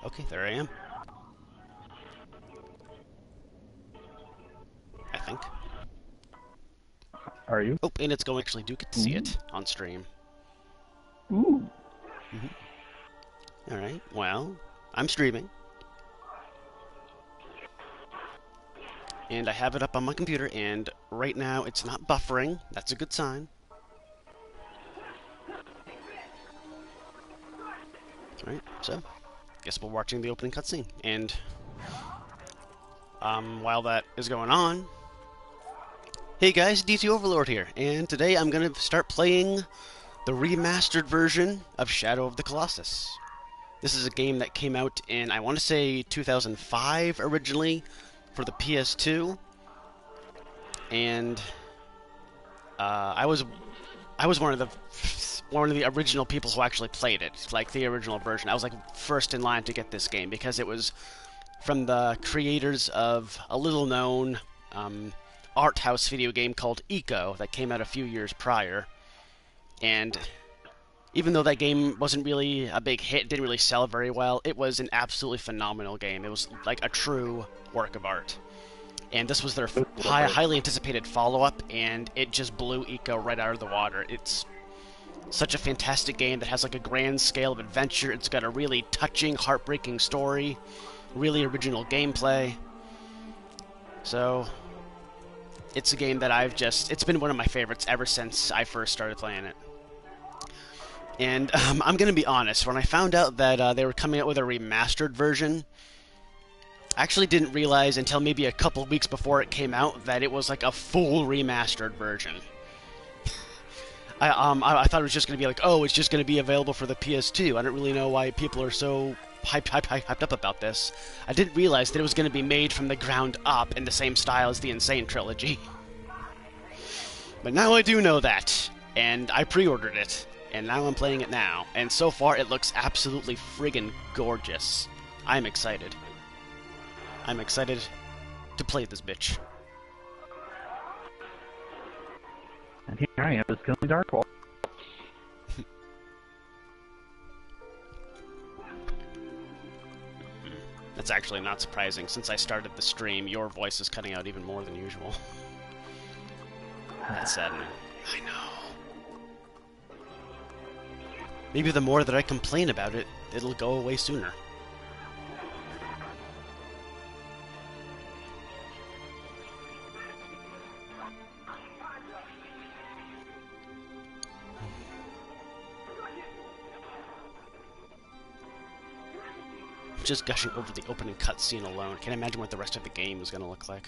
Okay, there I am. I think. Are you? Oh, and it's going. Actually, do get to see it on stream. Ooh. All right. Well, I'm streaming, and I have it up on my computer. And right now, it's not buffering. That's a good sign. All right. So, guess we're watching the opening cutscene. And while that is going on, hey guys, DTOverlord here, and today I'm gonna start playing the remastered version of Shadow of the Colossus. This is a game that came out in, I want to say, 2005 originally for the PS2, and I was one of the original people who actually played it, like the original version. I was like first in line to get this game because it was from the creators of a little-known art house video game called Eco that came out a few years prior, and even though that game wasn't really a big hit, didn't really sell very well, it was an absolutely phenomenal game. It was like a true work of art. And this was their highly anticipated follow-up, and it just blew Eco right out of the water. It's such a fantastic game that has like a grand scale of adventure. It's got a really touching, heartbreaking story, really original gameplay. So, it's a game that it's been one of my favorites ever since I first started playing it. And I'm going to be honest, when I found out that they were coming out with a remastered version, I actually didn't realize until maybe a couple of weeks before it came out that it was like a full remastered version. I thought it was just going to be like, oh, it's just going to be available for the PS2. I don't really know why people are so hyped up about this. I didn't realize that it was going to be made from the ground up in the same style as the Insane trilogy. But now I do know that, and I pre-ordered it. And now I'm playing it now, and so far it looks absolutely friggin' gorgeous. I'm excited. I'm excited to play this bitch. And here I am, just killing Darkwall. That's actually not surprising. Since I started the stream, your voice is cutting out even more than usual. That's saddening. I know. Maybe the more that I complain about it, it'll go away sooner. Just gushing over the opening cutscene alone. Can't imagine what the rest of the game is going to look like.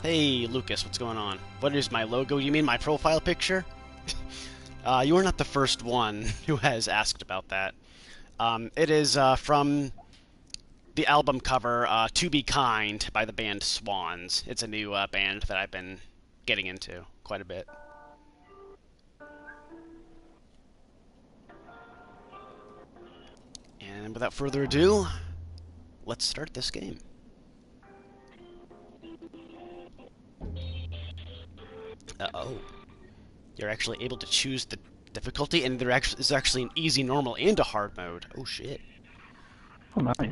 Hey, Lucas, what's going on? What is my logo? You mean my profile picture? You are not the first one who has asked about that. It is from the album cover, To Be Kind, by the band Swans. It's a new band that I've been getting into quite a bit. And without further ado, let's start this game. Uh-oh. You're actually able to choose the difficulty, and there is actually an easy, normal, and a hard mode. Oh, shit. Oh, nice.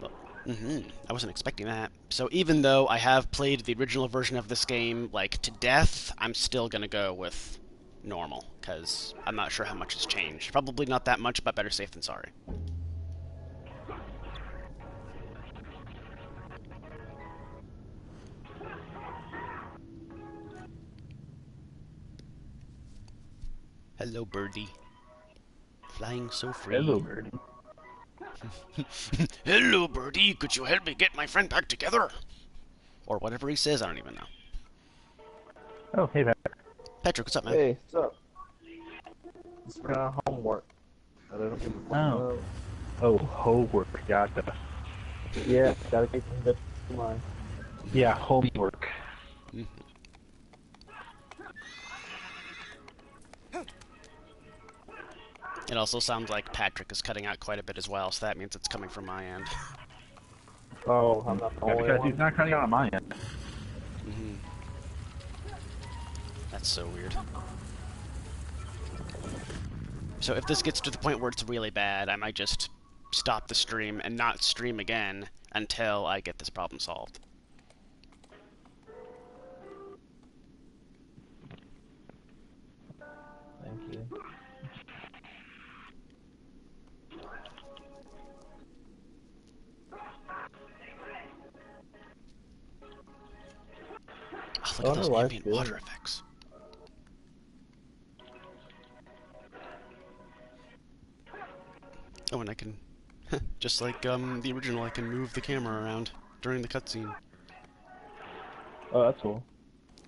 I wasn't expecting that. So even though I have played the original version of this game, like, to death, I'm still gonna go with normal, because I'm not sure how much has changed. Probably not that much, but better safe than sorry. Hello, birdie. Flying so free. Hello, birdie. Hello, birdie. Could you help me get my friend back together? Or whatever he says, I don't even know. Oh, hey, Patrick. Patrick, what's up, man? Hey, what's up? It's homework. I don't know. Oh, homework. Gotcha. Yeah, gotta get some good mine. Yeah, homework. It also sounds like Patrick is cutting out quite a bit as well, so that means it's coming from my end. Oh, I'm not the Yeah, only because one. he's not cutting out on my end. That's so weird. So if this gets to the point where it's really bad, I might just stop the stream and not stream again until I get this problem solved. Thank you. Oh, I look at wonder those why it's ambient doing water that. effects. Oh, and I can, just like the original, I can move the camera around during the cutscene. Oh, that's cool.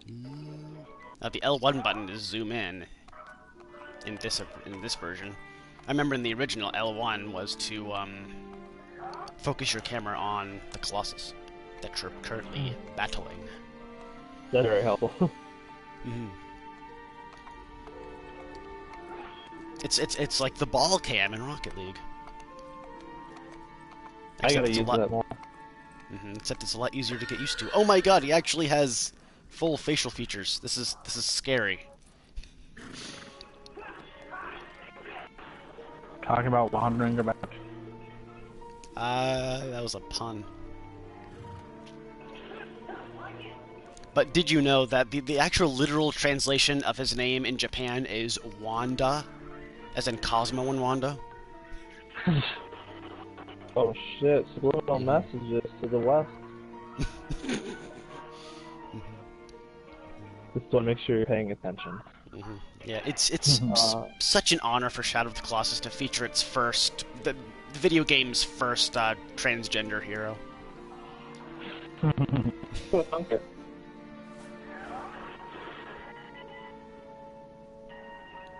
The L1 button is zoom in this version. I remember in the original, L1 was to focus your camera on the Colossus that you're currently battling. That's very helpful. Mm-hmm. It's like the ball cam in Rocket League. I gotta use that more. Except it's a lot easier to get used to. Oh my god, he actually has full facial features. This is scary. Talking about wandering about. That was a pun. But did you know that the actual literal translation of his name in Japan is Wanda, as in Cosmo and Wanda? Oh shit, subliminal messages to the west. Just want to make sure you're paying attention. Yeah, it's such an honor for Shadow of the Colossus to feature its the video game's first transgender hero. Okay.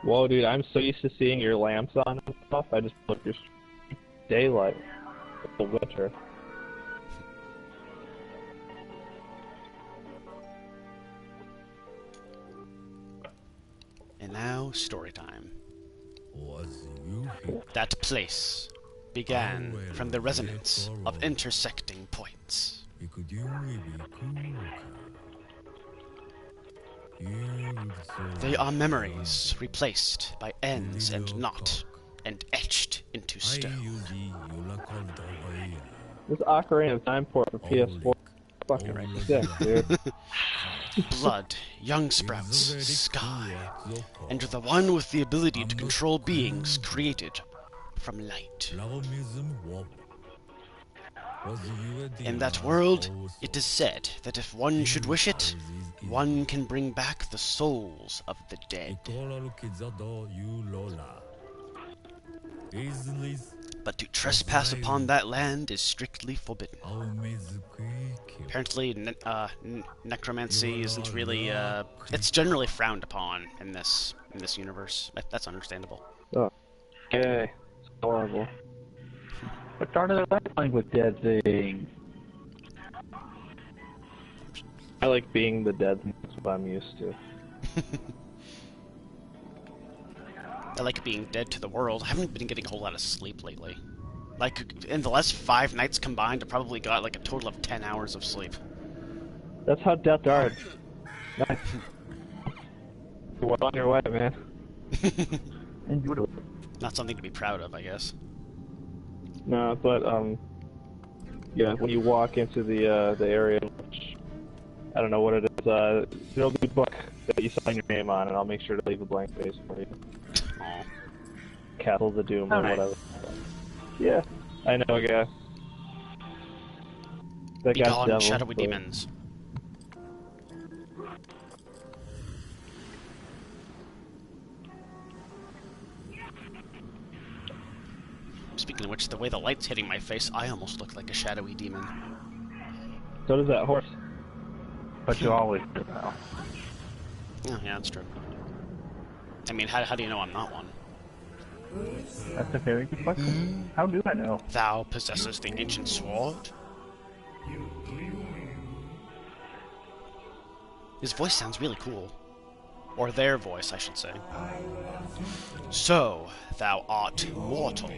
Whoa, dude, I'm so used to seeing your lamps on and stuff. I just look your daylight. It's the winter. And now, story time. That place began from the resonance of intersecting points. They are memories replaced by ends and not, and etched into stone. This Ocarina of Time port for PS4 fucking sick, dude. Blood, young sprouts, sky, and the one with the ability to control beings created from light. In that world, it is said that if one should wish it, one can bring back the souls of the dead. But to trespass upon that land is strictly forbidden. Apparently, necromancy isn't really, it's generally frowned upon in this universe. That's understandable. Oh. Okay. It's horrible. What started their life playing with dead things? I like being the dead, and that's what I'm used to. I like being dead to the world. I haven't been getting a whole lot of sleep lately. Like, in the last 5 nights combined, I probably got like a total of 10 hours of sleep. That's how death are. Nice. You're well on your way, man. Not something to be proud of, I guess. No, but yeah, when you walk into the area, which I don't know what it is, there'll be a book that you sign your name on, and I'll make sure to leave a blank space for you. Aw. Castle the Doom or Nice. whatever. Yeah, I know a guy. That Be guy's gone, devil. shadowy but- demons. Speaking of which, the way the light's hitting my face, I almost look like a shadowy demon. So does that horse. But you always do now. Oh, yeah, that's true. I mean, how do you know I'm not one? That's a very good question. How do I know? Thou possesses the ancient sword? His voice sounds really cool. Or their voice, I should say. So, thou art mortal.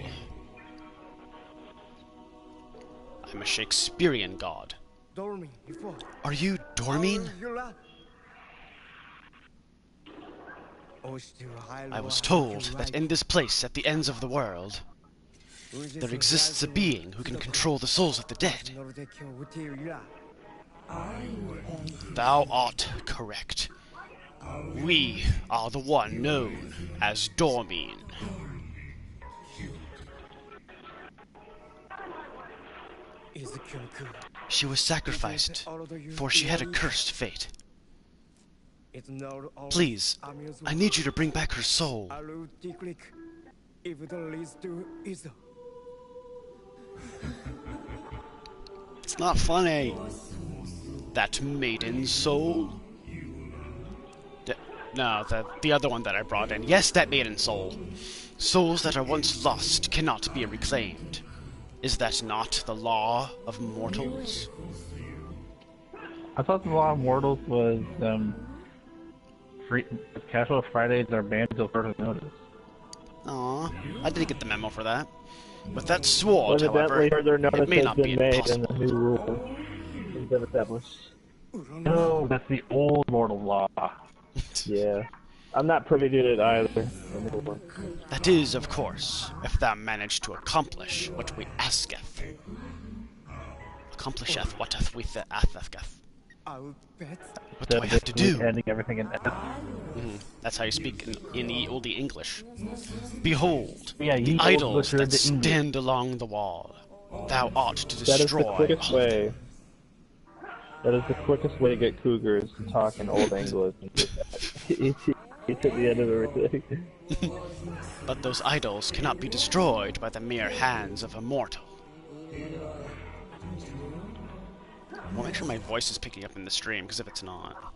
I'm a Shakespearean god. Are you Dormine? I was told that in this place at the ends of the world, there exists a being who can control the souls of the dead. Thou art correct. We are the one known as Dormine. She was sacrificed, for she had a cursed fate. Please, I need you to bring back her soul. It's not funny. That maiden's soul? No, the other one that I brought in. Yes, that maiden's soul. Souls that are once lost cannot be reclaimed. Is that not the law of mortals? I thought the law of mortals was casual Fridays are banned until further notice. Aw, I didn't get the memo for that. With that sword, Well, however, further it notice may has not be been made impossible. and the new rule has been established. No, that's the old mortal law. Yeah. I'm not privy to it either. That is, of course, if thou manage to accomplish what we asketh. Accomplisheth whateth we asketh. What do I have to do? Ending everything in F. That's how you speak in the oldie English. Behold, Yeah, the ye idols butchered that the English. stand along the wall. Thou ought to That is destroy the quickest all of them. way. That is the quickest way to get cougars to talk in Old English. It's at the end of everything. But those idols cannot be destroyed by the mere hands of a mortal. I'll make sure my voice is picking up in the stream, because if it's not...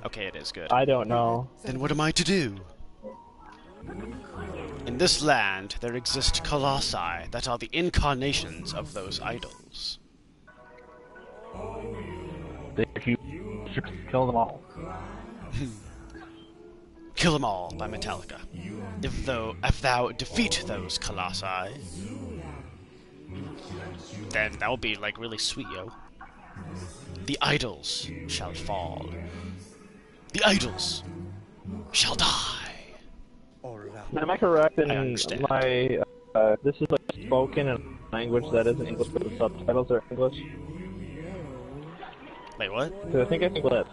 Okay, it is good. I don't know. Then what am I to do? In this land, there exist Colossi that are the incarnations of those idols. If you kill them all. Kill them all by Metallica. If thou defeat those Colossi, then that will be like really sweet, yo. The idols shall fall. The idols shall die. Am I correct in I understand. my... this is like spoken in a language that isn't English, but the subtitles are English? Wait, what? 'Cause I think that's...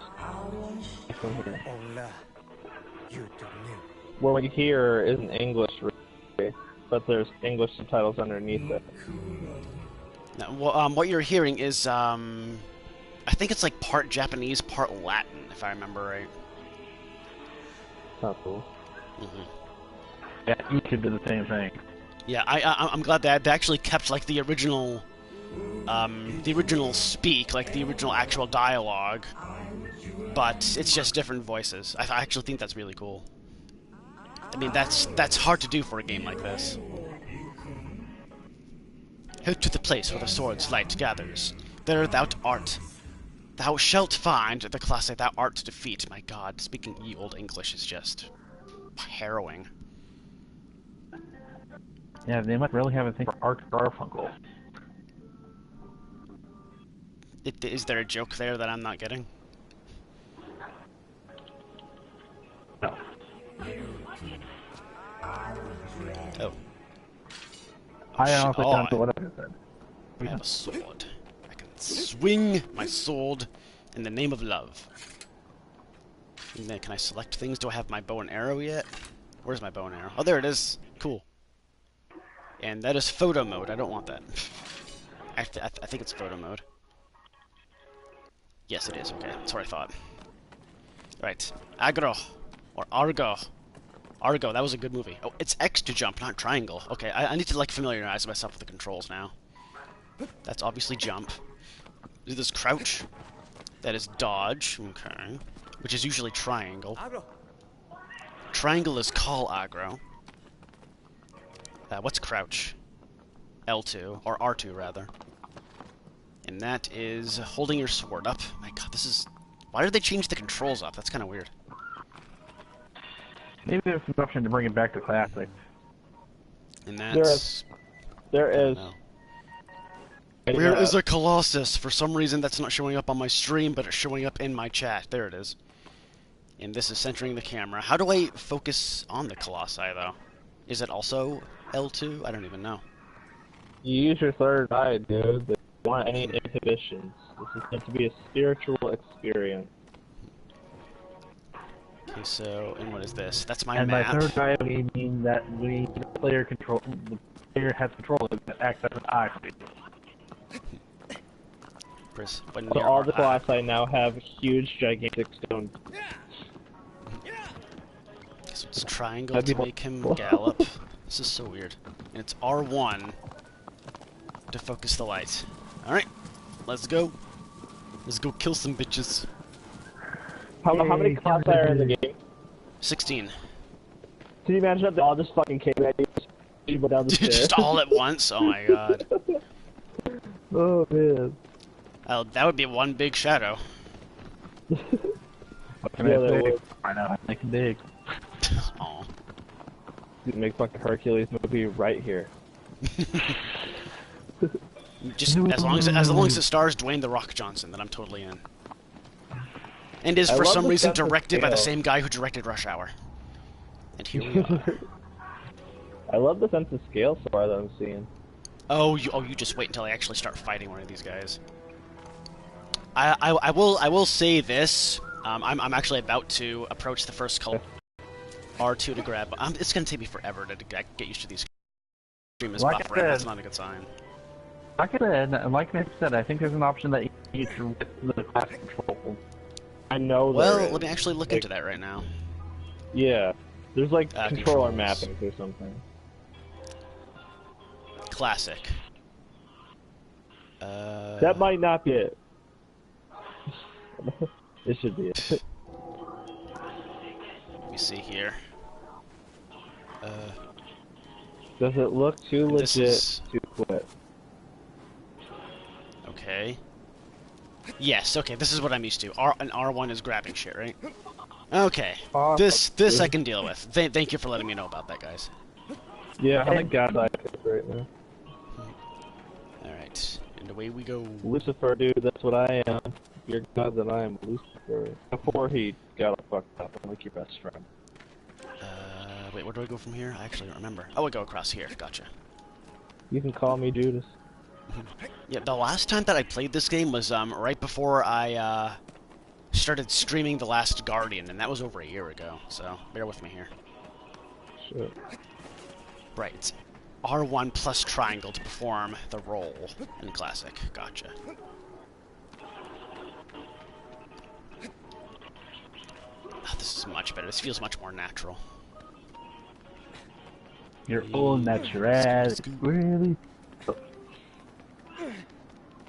What we hear isn't English, really, but there's English subtitles underneath it. No, well, what you're hearing is, I think it's like part Japanese, part Latin, if I remember right. Not cool. Yeah, YouTube did the same thing. Yeah, I'm glad that they actually kept like the original speak, like the original actual dialogue, but it's just different voices. I actually think that's really cool. I mean, that's hard to do for a game like this. Head to the place where the sword's light gathers. There thou art. Thou shalt find the class thou art to defeat. My god, speaking ye old English is just harrowing. Yeah, they must really have a thing for Art Garfunkel. Is there a joke there that I'm not getting? No. Oh. I honestly Oh, don't know what I said. I have a sword. I can swing my sword in the name of love. And then can I select things? Do I have my bow and arrow yet? Where's my bow and arrow? Oh, there it is. Cool. And that is photo mode. I don't want that. I think it's photo mode. Yes, it is. Okay, that's what I thought. Right. Agro. Or Argo. Argo, that was a good movie. Oh, it's X to jump, not triangle. Okay, I need to, like, familiarize myself with the controls now. That's obviously jump. This is crouch. That is dodge. Okay. Which is usually triangle. Triangle is call aggro. What's crouch? L2, or R2 rather. And that is holding your sword up. My god, this is... Why did they change the controls up? That's kind of weird. Maybe there's an option to bring it back to classic. And that's... There is. No. Where is a Colossus? For some reason that's not showing up on my stream, but it's showing up in my chat. There it is. And this is centering the camera. How do I focus on the Colossi, though? Is it also L2? I don't even know. You use your third eye, dude. If you want any inhibitions. This is meant to be a spiritual experience. Okay, so, and what is this? That's my And map. by third eye, we mean that the player has control of it, that acts as an eye for you. So all the Colossi now have huge, gigantic stone. So it's triangle to make him gallop. This is so weird. And it's R1 to focus the light. Alright, let's go. Let's go kill some bitches. How many Colossi are in the game? 16. Can you imagine if they all just fucking came at you down the stairs? Just all at once? Oh my god. Oh man. Oh, that would be one big shadow. What can I say? I know, I make it big. Aw. You can make fucking Hercules movie right here. Just as long as it stars Dwayne the Rock Johnson, then I'm totally in. And is for some reason directed by the same guy who directed Rush Hour. And here we are. I love the sense of scale so far that I'm seeing. Oh, you just wait until I actually start fighting one of these guys. I will say this. I'm actually about to approach the first color. R2 to grab. It's gonna take me forever to get used to these. Stream is buffering. That's not a good sign. Like I said, I think there's an option that you use with the classic control. I know. Well, let me actually look into that right now. Yeah, there's like controller controls. mappings or something. Classic. That might not be it. It should be it. Let me see here. Does it look too legit to quit? Okay. Yes. Okay. This is what I'm used to. R1 is grabbing shit, right? Okay. This I can deal with. Thank you for letting me know about that, guys. Yeah, thank God I pick right now. Alright, and away we go. Lucifer, dude, that's what I am. You're God, then I am Lucifer. Before he got all fucked up, I'm like your best friend. Wait, where do I go from here? I actually don't remember. Oh, I go across here. Gotcha. You can call me Judas. Yeah, the last time that I played this game was right before I started streaming The Last Guardian, and that was over a year ago, so bear with me here. Sure. Right, it's R1 plus triangle to perform the role in Classic. Gotcha. Oh, this is much better. This feels much more natural. You're all natural. Really? Oh.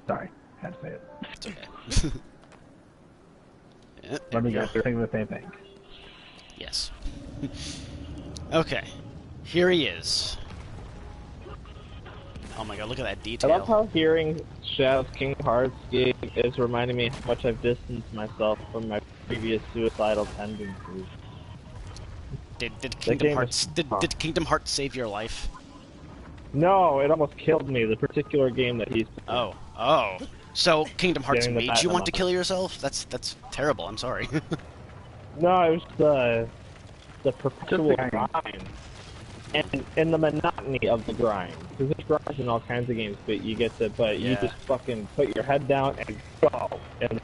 Sorry, had to say it. It's okay. Yeah, Let me go. They're thinking the same thing. Yes. Okay. Here he is. Oh my god, look at that detail. I love how hearing Shadow's Kingdom Hearts game is reminding me how much I've distanced myself from my previous suicidal tendencies. Did Kingdom Hearts save your life? No, it almost killed me, the particular game that he's playing. Oh. So Kingdom Hearts Getting the made you platinum want to on kill yourself? That's terrible, I'm sorry. No, it was the perpetual grind. And the monotony of the grind. Because there's grinds in all kinds of games, but you get to, you just fucking put your head down and go. And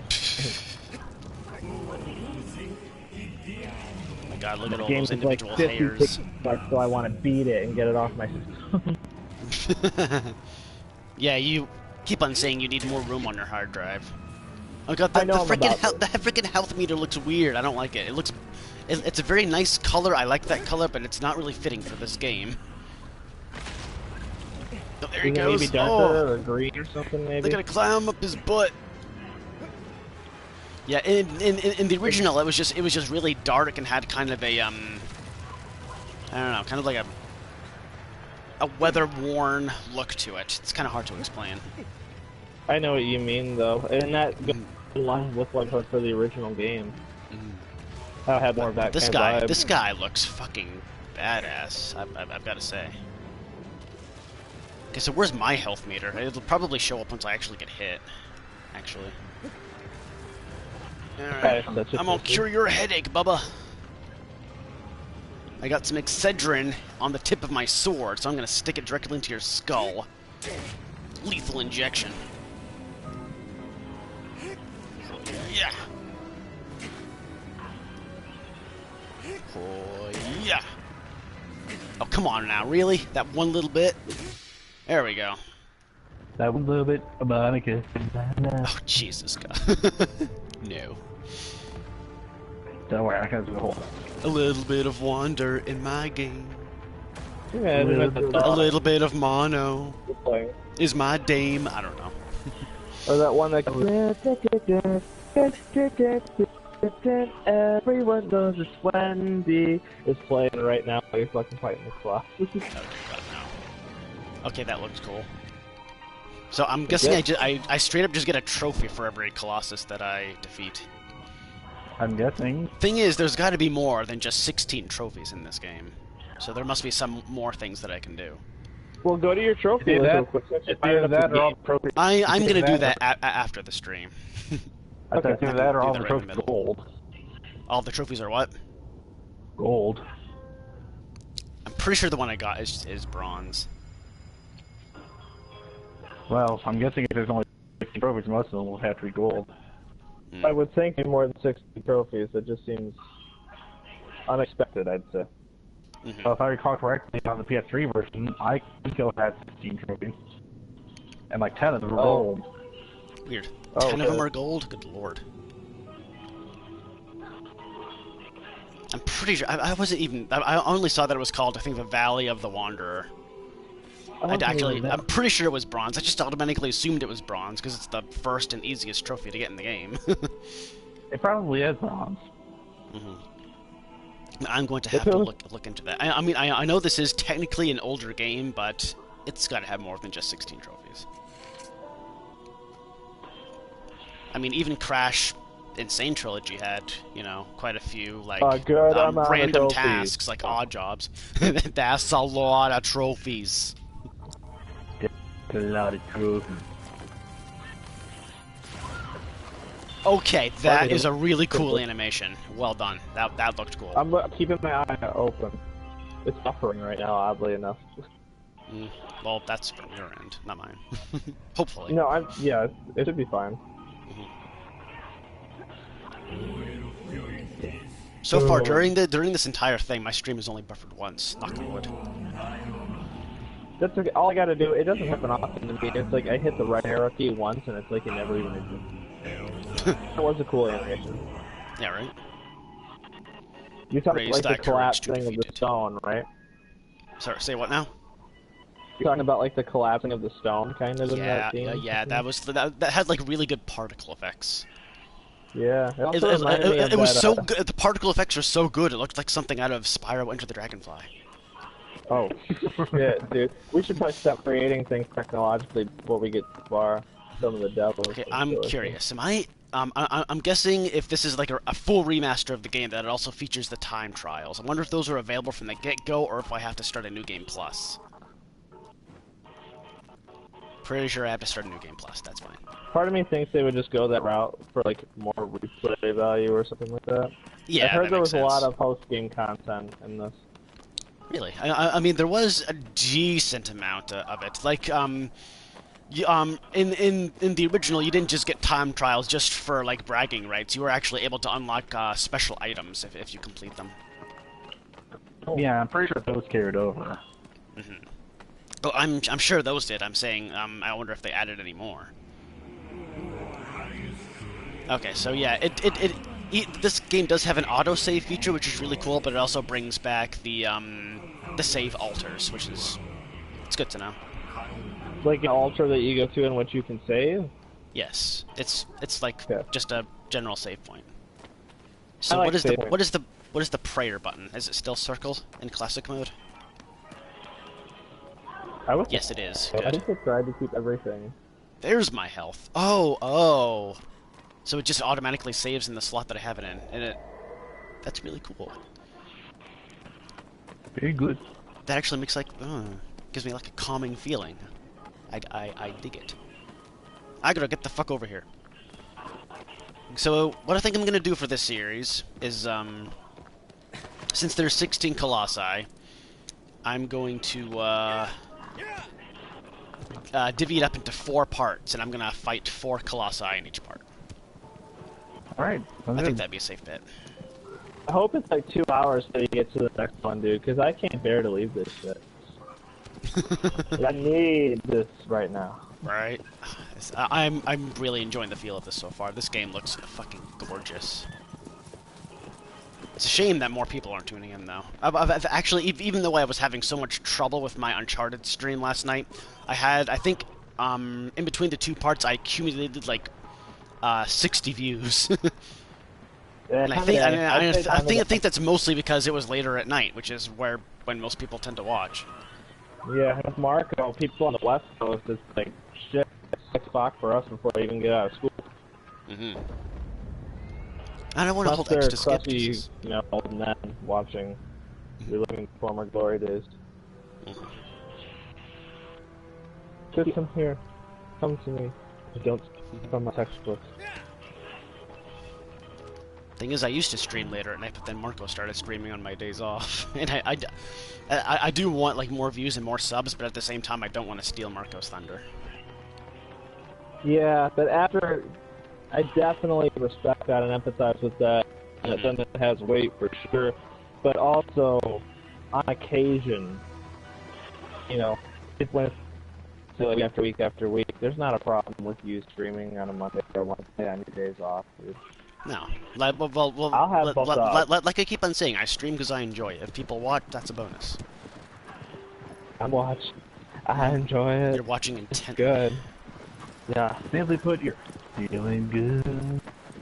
oh my god, look at all game's those individual like 50 hairs. so I want to beat it and get it off my system. Yeah, you keep on saying you need more room on your hard drive. Oh god, the freaking health meter looks weird. I don't like it. It's a very nice color. I like that color, but it's not really fitting for this game. Oh, there he goes. Maybe darker or green or something, maybe? They're gonna climb up his butt. Yeah, in the original, it was just really dark and had kind of a I don't know, kind of like a weather-worn look to it. It's kind of hard to explain. I know what you mean, though, and that goes along with what I for the original game. I had more of that This kind guy, of vibe. this guy looks fucking badass. I've got to say. Okay, so where's my health meter? It'll probably show up once I actually get hit. Actually. Alright, Okay, that's just I'm gonna cure your headache, Bubba. I got some Excedrin on the tip of my sword, so I'm gonna stick it directly into your skull. Lethal injection. Yeah. Oh, yeah. Oh, come on now, really? That one little bit? There we go. That one little bit of Monica. Oh, Jesus, God. No. Don't worry, I can do the whole. A little bit of wonder in my game. Yeah, A little that's bit. A little bit of mono playing. is my dame. I don't know. Or that one that goes. Everyone knows it's Wendy is playing right now. You're fucking fighting the Colossus. Oh, God, no. Okay, that looks cool. So I'm guessing I straight up just get a trophy for every Colossus that I defeat. I'm guessing. Thing is, there's got to be more than just 16 trophies in this game. So there must be some more things that I can do. Well, go to your trophy list real quick. It's either that or all the trophies. I'm going to do that after the stream. I thought either that or all do the that right in trophies the middle. gold. All the trophies are what? Gold. I'm pretty sure the one I got is bronze. Well, I'm guessing if there's only 16 trophies, most of them will have to be gold. I would think more than 60 trophies. It just seems unexpected, I'd say. Mm-hmm. Well, if I recall correctly, on the PS3 version, I still had 16 trophies. And like 10 of them were gold. Weird. Oh, 10 of them okay. are gold? Good lord. I'm pretty sure... I wasn't even... I only saw that it was called, I think, the Valley of the Wanderer. I'm pretty sure it was bronze. I just automatically assumed it was bronze, because it's the first and easiest trophy to get in the game. It probably is bronze. Mm-hmm. I'm going to have to look into that. I mean, I know this is technically an older game, but it's got to have more than just 16 trophies. I mean, even Crash Insane Trilogy had, you know, quite a few, like, random tasks, like odd jobs. That's a lot of trophies. A lot of trophies. Okay, that is a really cool animation. Well done. That looked cool. I'm keeping my eye open. It's buffering right now, oddly enough. Well, that's from your end, not mine. Hopefully. No, yeah, it should be fine. So far, during this entire thing, my stream has only buffered once. Knock on wood. That's okay. All I gotta do, it doesn't happen often to me. It's like I hit the right arrow key once, and it's like it never even existed. It was a cool animation. Yeah, right? You're talking Raise like the that courage collapsing to of the defeat it. stone, right? Sorry, say what now? You're talking about like the collapsing of the stone, kind of in that scene. Yeah. That had like really good particle effects. Yeah, it also reminded me of it was that, so good. The particle effects were so good. It looked like something out of Spyro Enter the Dragonfly. Oh, yeah, dude. We should probably stop creating things technologically before we get far. Some of the devils. Okay, I'm curious. I'm guessing if this is like a full remaster of the game, that it also features the time trials. I wonder if those are available from the get-go, or if I have to start a new game plus. Pretty sure I have to start a new game plus. That's fine. Part of me thinks they would just go that route for like more replay value or something like that. Yeah, I heard that there makes was a lot sense. of post-game content in this. Really? I mean, there was a decent amount of it. Like, in the original, you didn't just get time trials just for, like, bragging rights. You were actually able to unlock special items if you complete them. Yeah, I'm pretty sure those carried over. Mm-hmm. Well, I'm sure those did. I'm saying, I wonder if they added any more. Okay, so yeah, this game does have an autosave feature, which is really cool, but it also brings back the save altars, which is it's good to know. Like an altar that you go to in which you can save? Yes, it's like Okay. just a general save point. So like what is saving. what is the prayer button? Is it still circled in classic mode? Yes, it is. I Good. think they tried to keep everything. There's my health. Oh. So it just automatically saves in the slot that I have it in, and it. That's really cool. Very good. That actually makes like gives me like a calming feeling. I dig it. I gotta get the fuck over here. So what I think I'm gonna do for this series is since there's 16 Colossi, I'm going to divvy it up into 4 parts, and I'm gonna fight 4 Colossi in each part. All right. I think that'd be a safe bet. I hope it's like 2 hours till you get to the next one, dude, because I can't bear to leave this shit. I need this right now. Right. I'm really enjoying the feel of this so far. This game looks fucking gorgeous. It's a shame that more people aren't tuning in, though. I've actually, even though I was having so much trouble with my Uncharted stream last night, I think, in between the 2 parts, I accumulated, like, 60 views. And I think that's mostly because it was later at night, which is when most people tend to watch. Yeah, with Marco, people on the West Coast, it's like, shit, 6 o'clock for us before they even get out of school. Mm-hmm. I don't want to hold they're extra crusty, skip. you know, old men watching, reliving former glory days. Mm-hmm. Just come here. Come to me. Don't from my textbooks. Thing is, I used to stream later at night, but then Marco started streaming on my days off, and I do want like more views and more subs, but at the same time, I don't want to steal Marco's thunder. Yeah, but after, I definitely respect that and empathize with that. And then it has weight for sure, but also on occasion, you know, when it's so like after week, there's not a problem with you streaming on a Monday or Wednesday on your days off, dude. No. Like, well, I'll have both like I keep on saying, I stream because I enjoy it. If people watch, that's a bonus. I watch. I enjoy it. You're watching intently. Good. Yeah. Simply put, you're feeling good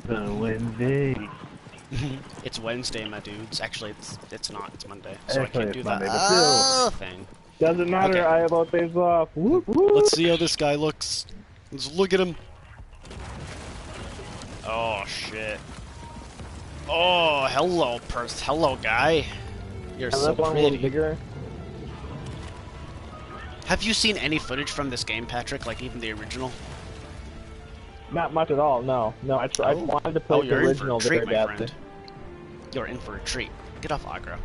on Wednesday. It's Wednesday, my dudes. Actually, it's not. It's Monday, so Actually, I can't do it's that Monday, thing. Doesn't matter. Okay. I have all days off. Whoop, whoop. Let's see how this guy looks. Let's look at him. Oh shit. Oh, hello, hello, guy. You're And so that one was pretty. bigger. Have you seen any footage from this game, Patrick? Like even the original? Not much at all. No, no. I wanted to play the you're original in for a treat, very my badly. friend. You're in for a treat. Get off aggro.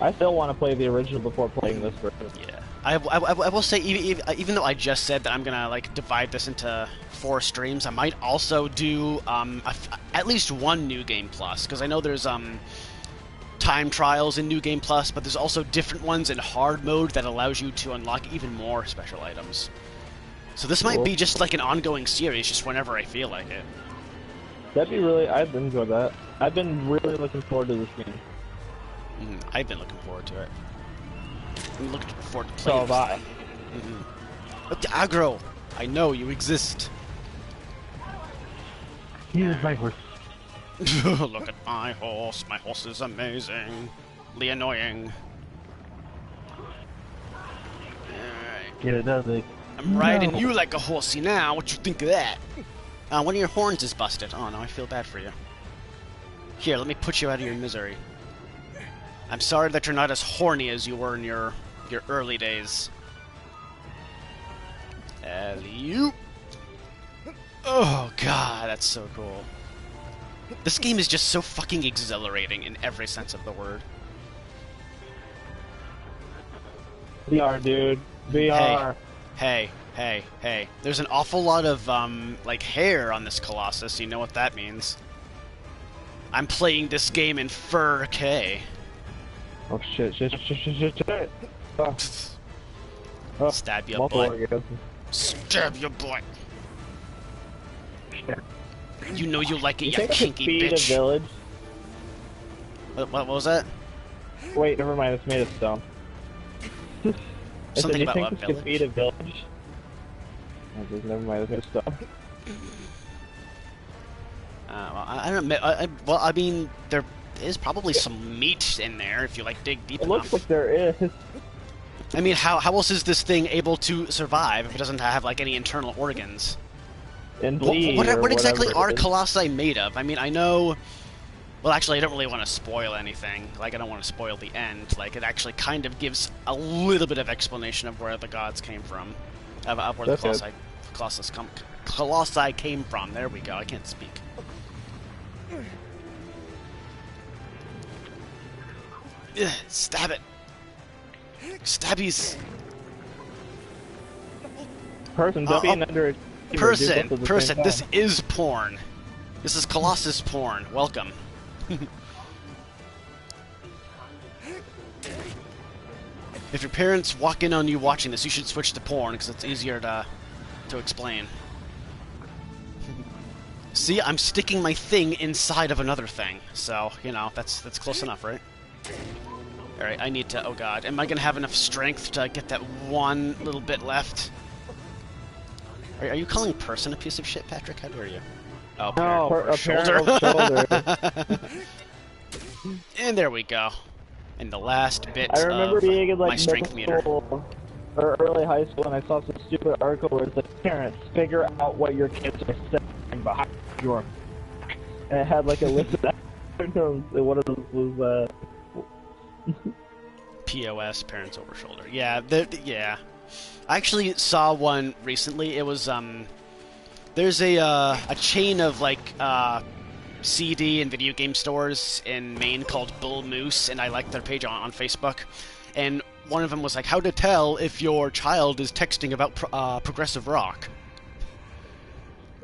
I still want to play the original before playing this version. Yeah. I will say, even though I just said that I'm gonna like divide this into 4 streams, I might also do at least one New Game Plus, because I know there's time trials in New Game Plus, but there's also different ones in hard mode that allows you to unlock even more special items. So this might be just like an ongoing series, just whenever I feel like it. That'd be really. I'd enjoy that. I've been really looking forward to this game. I've been looking forward to it. I'm looking forward to So playing have I. Look, aggro! I know you exist. Here's my horse. Look at my horse. My horse is amazingly annoying. Alright. Get another. I'm riding you like a horsey now. What you think of that? One of your horns is busted. Oh no, I feel bad for you. Here, let me put you out of your misery. I'm sorry that you're not as horny as you were in your early days. Alley-oop. Oh god, that's so cool. This game is just so fucking exhilarating in every sense of the word. VR, dude. VR. Hey. There's an awful lot of, like, hair on this Colossus. You know what that means. I'm playing this game in 4K. Oh shit! Oh. Oh, Stab your multiple butt. orgasms. Stab your butt. You know you like it, You you think I could kinky feed a bitch. village? What was that? Wait, never mind. It's made of stone. Something you about think what this could village? feed a village? I said, never mind. It's made of stone. Well, I don't know. Well, I mean, there is probably some meat in there if you like dig deep It enough. looks like there is. I mean, how else is this thing able to survive if it doesn't have like any internal organs? Indeed. What or exactly whatever are it is. colossi made of? I mean, I know, Well, actually, I don't really want to spoil anything. Like, I don't want to spoil the end. Like, it actually kind of gives a little bit of explanation of where the gods came from, of where the Colossi came from. There we go. I can't speak. Ugh, stab it. Stabbies. Person, don't be under it. Person, this is porn. This is Colossus porn. Welcome. If your parents walk in on you watching this, you should switch to porn because it's easier to explain. See, I'm sticking my thing inside of another thing, so you know that's close enough, right? All right, I need to. Oh God, am I gonna have enough strength to get that one little bit left? Are you calling person a piece of shit, Patrick? How dare you? Oh, no, shoulder. And there we go. And the last bit I remember of being in, like, my strength meter. Or early high school, and I saw some stupid article where it's like, parents, figure out what your kids are saying behind your back. And it had like a list of acronyms, and one of those was POS, parents over shoulder. Yeah, yeah. I actually saw one recently. It was there's a chain of like CD and video game stores in Maine called Bull Moose, and I liked their page on Facebook. And one of them was like, how to tell if your child is texting about progressive rock.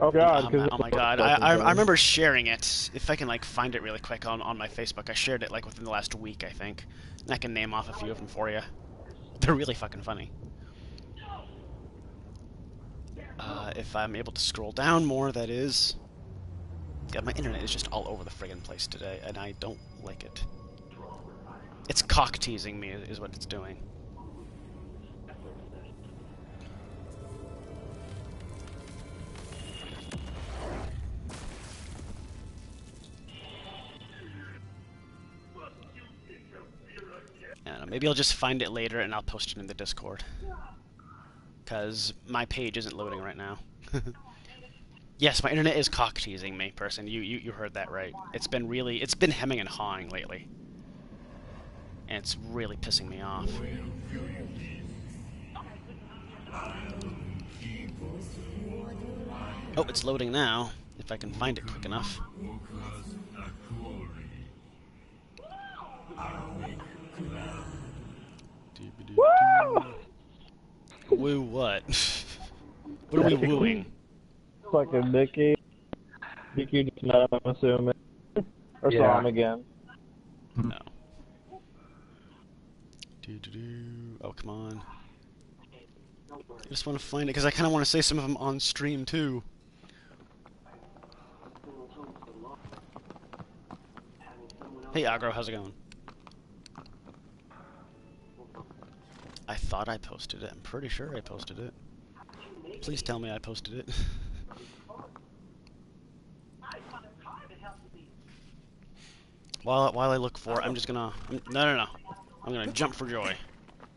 Oh God! Oh my God! I remember sharing it. If I can like find it really quick on my Facebook, I shared it like within the last week, I think. And I can name off a few of them for you. They're really fucking funny. If I'm able to scroll down more, that is. God, my internet is just all over the friggin' place today, and I don't like it. It's cock teasing me, is what it's doing. I don't know, maybe I'll just find it later and I'll post it in the Discord. Because my page isn't loading right now. Yes, my internet is cock teasing me, person. You heard that right. It's been hemming and hawing lately. And it's really pissing me off. Oh, it's loading now, if I can find it quick enough. Woo! Woo what? What are we wooing? Fucking Mickey. Mickey just met him, I'm assuming. Or saw him again. No. Oh, come on. I just want to find it, because I kind of want to say some of them on stream, too. Hey, Agro, how's it going? I thought I posted it. I'm pretty sure I posted it. Please tell me I posted it. While I look for it, I'm just gonna... No. I'm gonna jump for joy.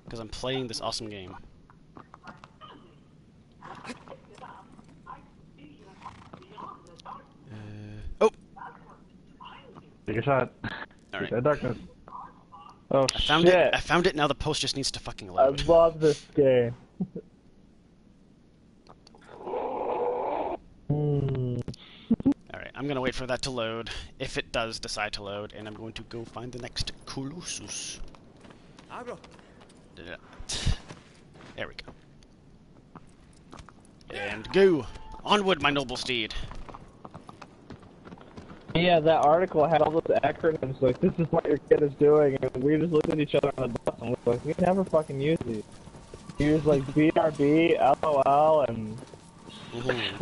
Because I'm playing this awesome game. Oh! Take a shot. Alright. Darkness. Oh, I found it, now the post just needs to fucking load. I love this game. Alright, I'm gonna wait for that to load, if it does decide to load, and I'm going to go find the next Colossus. There we go. And go! Onward, my noble steed! Yeah, that article had all those acronyms, like, this is what your kid is doing, and we just looked at each other on the bus and we're like, we never fucking use these. You use, like, BRB, LOL, and...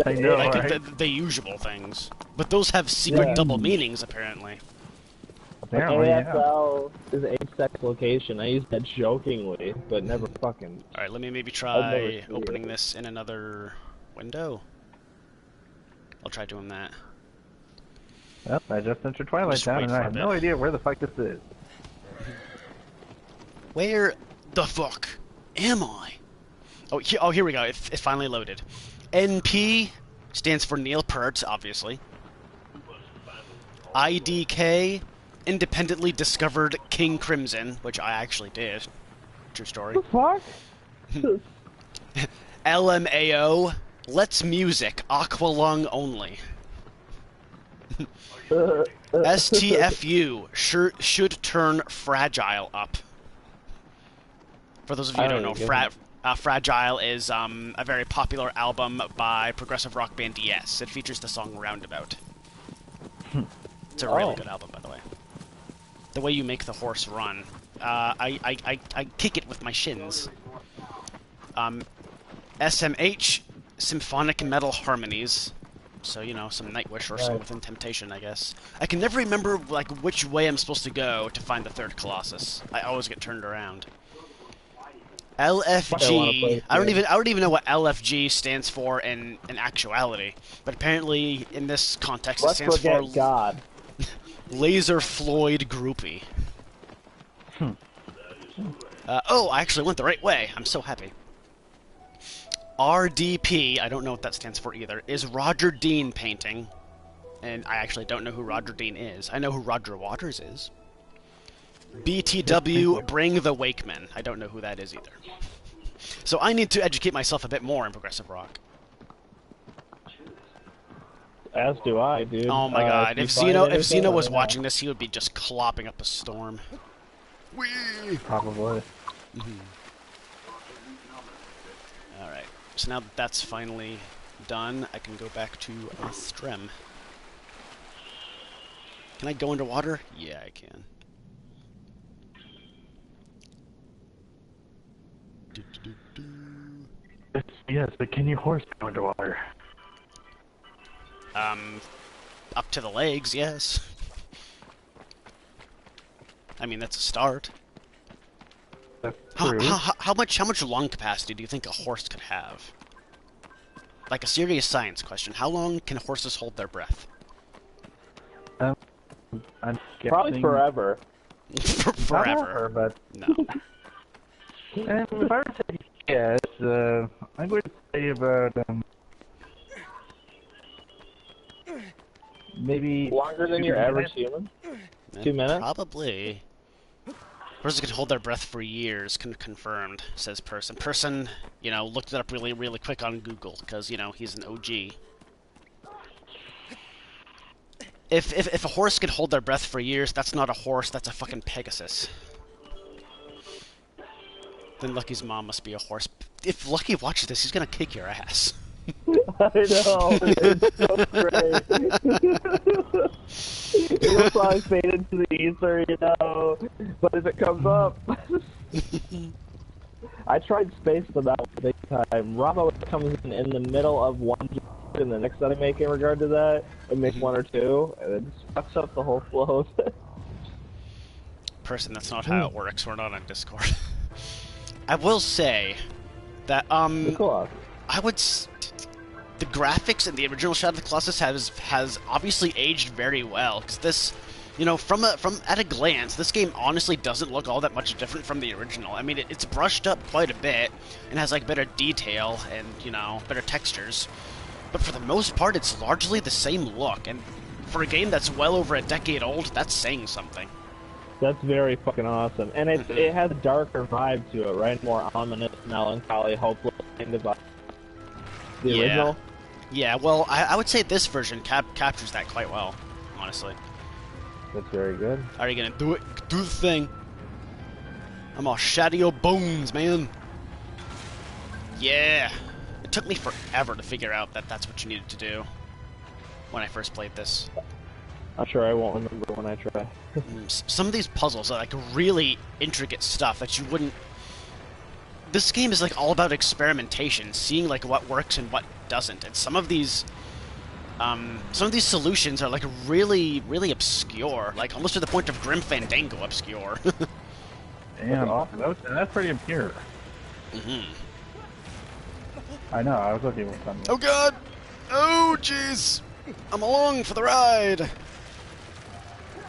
I know, like right? the usual things. But those have secret double meanings, apparently. Apparently, ASL is a sex location. I use that jokingly, but never fucking... Alright, let me maybe try opening this in another window. I'll try doing that. Yep, I just entered Twilight Just Town wait and for I a have bit. no idea where the fuck this is. Where the fuck am I? Oh, here we go. It finally loaded. NP stands for Neil Peart, obviously. IDK independently discovered King Crimson, which I actually did. True story. Fuck? LMAO, Let's Music, Aqualung only. STFU, should turn Fragile up. For those of you who don't know, Fragile is a very popular album by progressive rock band Yes. It features the song Roundabout. It's a really good album, by the way. The way you make the horse run. I kick it with my shins. SMH, Symphonic Metal Harmonies. So, you know, some Nightwish or some Within Temptation, I guess. I can never remember, like, which way I'm supposed to go to find the third Colossus. I always get turned around. LFG. I don't even know what LFG stands for in actuality, but apparently in this context it stands for God. Laser Floyd Groupie. Oh, I actually went the right way. I'm so happy. RDP, I don't know what that stands for either, is Roger Dean painting. And I actually don't know who Roger Dean is. I know who Roger Waters is. BTW, Bring the Wakeman. I don't know who that is either. So I need to educate myself a bit more in progressive rock. As do I, dude. Oh my god, if Zeno was watching this, he would be just clopping up a storm. Whee! Probably. Alright, so now that that's finally done, I can go back to Strem. Can I go underwater? Yeah, I can. Yes, but can your horse go underwater? Up to the legs, yes. I mean, that's a start. That's true. How much lung capacity do you think a horse could have? Like a serious science question. How long can horses hold their breath? I'm guessing... Probably forever. Forever. But... No. And if I were to say yes, I would say about, maybe... Longer than your average human? 2 minutes? Probably. Horses can hold their breath for years, confirmed, says person. Person, you know, looked it up really quick on Google, because, you know, he's an OG. If a horse can hold their breath for years, that's not a horse, that's a fucking Pegasus. Then Lucky's mom must be a horse. If Lucky watches this, he's gonna kick your ass. I know. It's so great. It'll probably fade into the ether, you know. But if it comes up, I tried space them out big time. Rob always comes in the middle of one joke and the next that I make in regard to that, and make one or two, and it just fucks up the whole flow. Person, that's not how it works. We're not on Discord. I will say that I would. The graphics in the original Shadow of the Colossus has obviously aged very well, because this, you know, from at a glance, this game honestly doesn't look all that much different from the original. I mean, it's brushed up quite a bit and has like better detail and, you know, better textures, but for the most part, it's largely the same look. And for a game that's well over a decade old, that's saying something. That's very fucking awesome, and it has a darker vibe to it, right? More ominous, melancholy, hopeless kind of vibe. The original? Yeah, well, I would say this version captures that quite well, honestly. That's very good. Are you gonna do it? Do the thing. I'm all shadow your bones, man. Yeah. It took me forever to figure out that that's what you needed to do when I first played this. I'm sure I won't remember when I try. Some of these puzzles are like really intricate stuff that you wouldn't... This game is like all about experimentation, seeing like what works and what doesn't. And some of these solutions are like really obscure, like almost to the point of Grim Fandango obscure. Damn, awesome. That's pretty obscure. I know, I was looking for something. Oh god! Oh jeez! I'm along for the ride!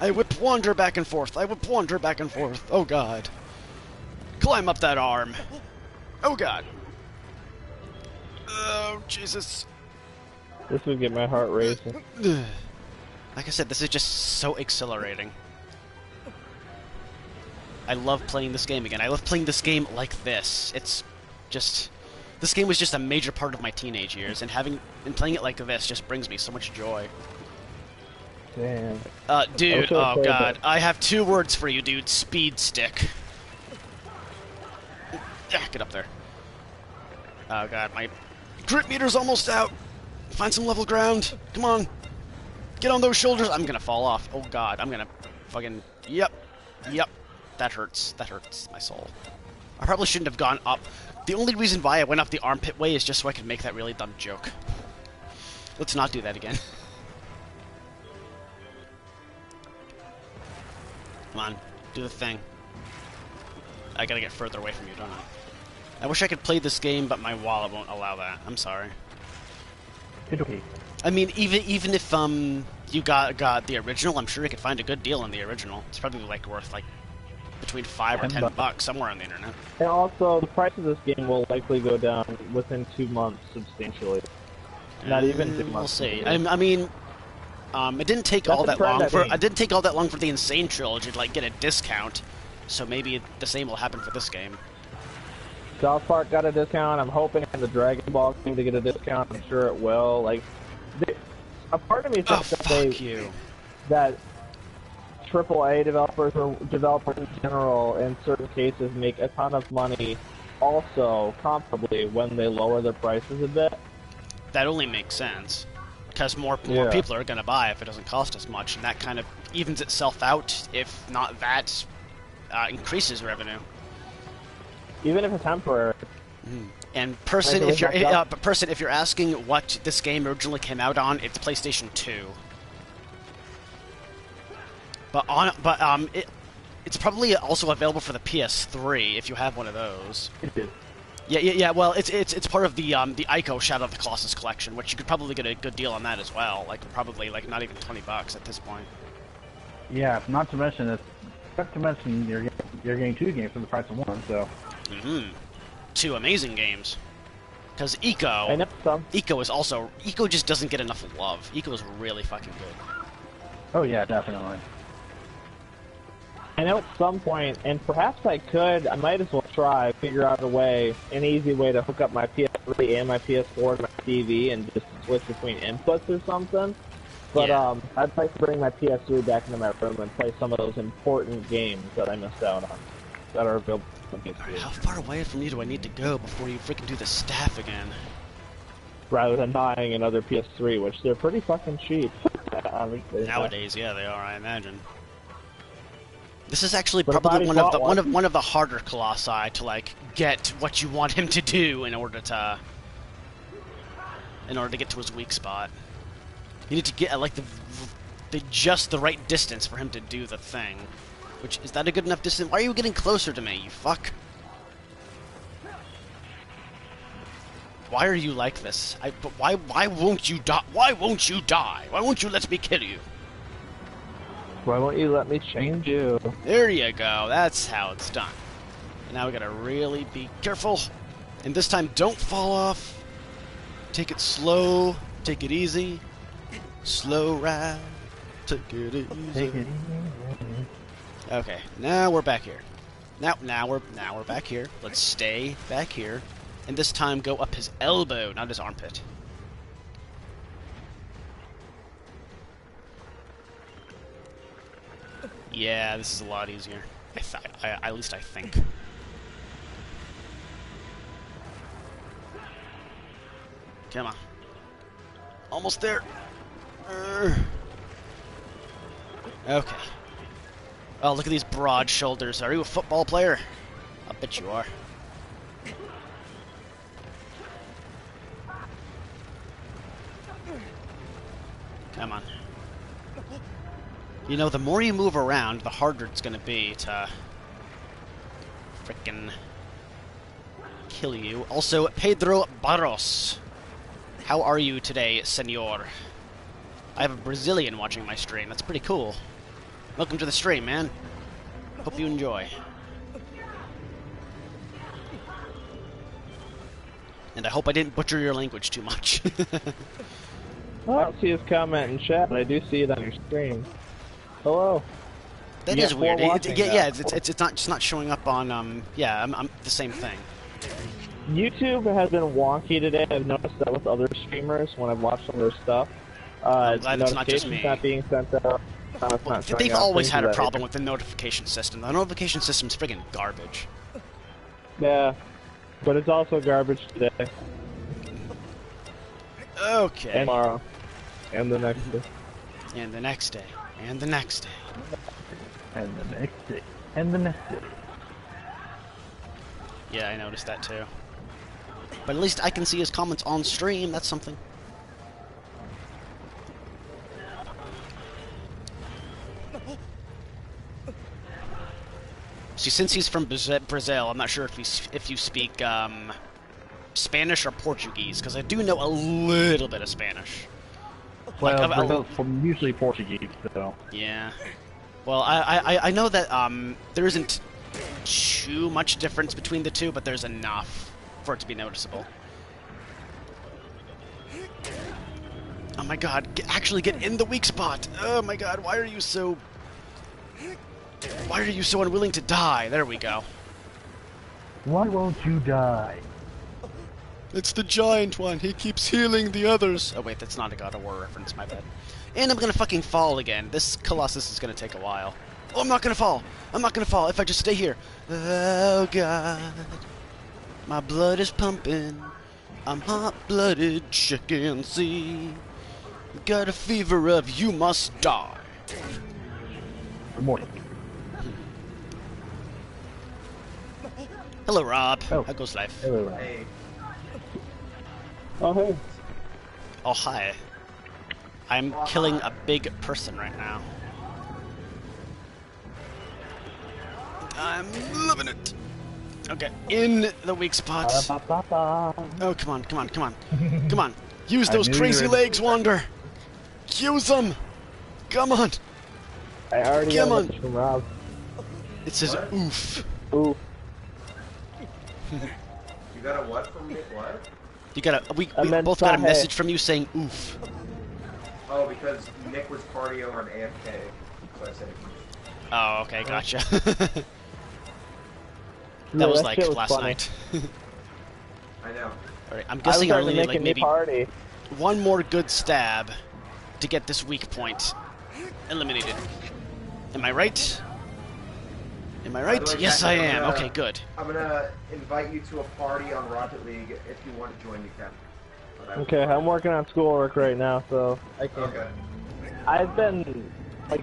I whip wander back and forth. I whip wander back and forth. Oh god. Climb up that arm. Oh god. Oh Jesus. This would get my heart racing. Like I said, this is just so exhilarating. I love playing this game again. I love playing this game like this. It's just... This game was just a major part of my teenage years, and playing it like this just brings me so much joy. Damn. Dude, oh god. I have 2 words for you, dude. Speed stick. Yeah, get up there. Oh god, my grip meter's almost out. Find some level ground. Come on. Get on those shoulders. I'm gonna fall off. Oh god, I'm gonna fucking... Yep. Yep. That hurts. That hurts my soul. I probably shouldn't have gone up. The only reason why I went up the armpit way is just so I could make that really dumb joke. Let's not do that again. Come on, do the thing. I gotta get further away from you, don't I? I wish I could play this game, but my wallet won't allow that. I'm sorry. It's okay. I mean, even if you got the original, I'm sure you could find a good deal on the original. It's probably like worth like between $5 or $10 somewhere on the internet. And also, the price of this game will likely go down within 2 months substantially. Not even 2 months. We'll see. I mean, it didn't take all that long for the Insane trilogy to like get a discount. So maybe the same will happen for this game. South Park got a discount. I'm hoping the Dragon Ball game to get a discount. I'm sure it will. Like, a part of me thinks that AAA developers or developers in general, in certain cases, make a ton of money. Also, comparably, when they lower their prices a bit. That only makes sense. Because more people are going to buy if it doesn't cost as much, and that kind of evens itself out, if not that, increases revenue. Even if it's temporary. And person, if you're asking what this game originally came out on, it's PlayStation 2. It's probably also available for the PS3 if you have one of those. It is. Yeah. Well, it's part of the Ico Shadow of the Colossus collection, which you could probably get a good deal on that as well. Like probably like not even $20 at this point. Yeah, not to mention you're getting 2 games for the price of 1. So. 2 amazing games. Because Ico just doesn't get enough love. Ico is really fucking good. Oh yeah, definitely. I know at some point, and perhaps I might as well figure out an easy way to hook up my PS3 and my PS4 to my TV and just switch between inputs or something. But I'd like to bring my PS3 back into my room and play some of those important games that I missed out on that are available on PS3. How far away from you do I need to go before you freaking do the staff again? Rather than buying another PS3, which they're pretty fucking cheap. Nowadays, yeah, they are, I imagine. This is actually probably one of the harder Colossi to like get what you want him to do in order to get to his weak spot. You need to get like just the right distance for him to do the thing. Which is that a good enough distance? Why are you getting closer to me, you fuck? Why are you like this? But why won't you die? Why won't you die? Why won't you let me kill you? Why won't you let me change you? There you go. That's how it's done. And now we gotta really be careful. And this time, don't fall off. Take it slow. Take it easy. Slow ride. Take it easy. Take it easy. Okay, now we're back here. Now we're back here. Let's stay back here. And this time go up his elbow, not his armpit. Yeah, this is a lot easier. At least I think. Come on. Almost there. Okay. Oh, look at these broad shoulders. Are you a football player? I bet you are. Come on. You know, the more you move around, the harder it's gonna be to frickin' kill you. Also, Pedro Barros. How are you today, senor? I have a Brazilian watching my stream. That's pretty cool. Welcome to the stream, man. Hope you enjoy. And I hope I didn't butcher your language too much. Oh, I don't see his comment in chat, but I do see it on your screen. Hello. That You is got weird. four watching Yeah, now. yeah. It's not just not showing up on yeah. I'm the same thing. YouTube has been wonky today. I've noticed that with other streamers when I've watched some of their stuff. I'm glad it's not just Notifications me. not being sent out. It's Well, not showing they've up, always things had of a that problem nature. with the notification system. The notification system's friggin' garbage. Yeah, but it's also garbage today Okay. and tomorrow and the next day. And the next day. And the next day. And the next day. And the next day. Yeah, I noticed that too. But at least I can see his comments on stream. That's something. See, since he's from Brazil, I'm not sure if you speak Spanish or Portuguese, because I do know a little bit of Spanish. Well, Like, Brazil's usually Portuguese, so. Yeah. Well, I know that there isn't too much difference between the two, but there's enough for it to be noticeable. Oh my god, actually get in the weak spot! Oh my god, why are you so... Why are you so unwilling to die? There we go. Why won't you die? It's the giant one, he keeps healing the others. Oh wait, that's not a God of War reference, my bad. And I'm gonna fucking fall again. This Colossus is gonna take a while. Oh, I'm not gonna fall! I'm not gonna fall if I just stay here. Oh god. My blood is pumping. I'm hot-blooded, check and see. Got a fever of you must die. Good morning. Hello, Rob. Oh. How goes life? Hey. Oh, hey. Oh, hi. I'm killing a big person right now. I'm loving it. Okay, in the weak spot. Oh, come on, come on, come on. Come on. Use those crazy legs, Wander. Use them. Come on. I already Come got a on. message from Rob. It says oof. Ooh. You got a what from me? What? You got a, we I meant both got a sahe. message from you saying oof. Oh, because Nick was partying over an AFK. So I said it. Oh, okay, gotcha. Yeah, that was that like shit was last funny. night. I know. Alright, I'm I was guessing I starting only to need make like a new maybe party. one more good stab to get this weak point eliminated. Am I right? Am I By right? the way, Yes, Captain, I I'm am. gonna- Okay, good. I'm gonna invite you to a party on Rocket League if you want to join me, Captain. But I- Okay, I'm working on schoolwork right now, so I can't. Okay. I've been, like,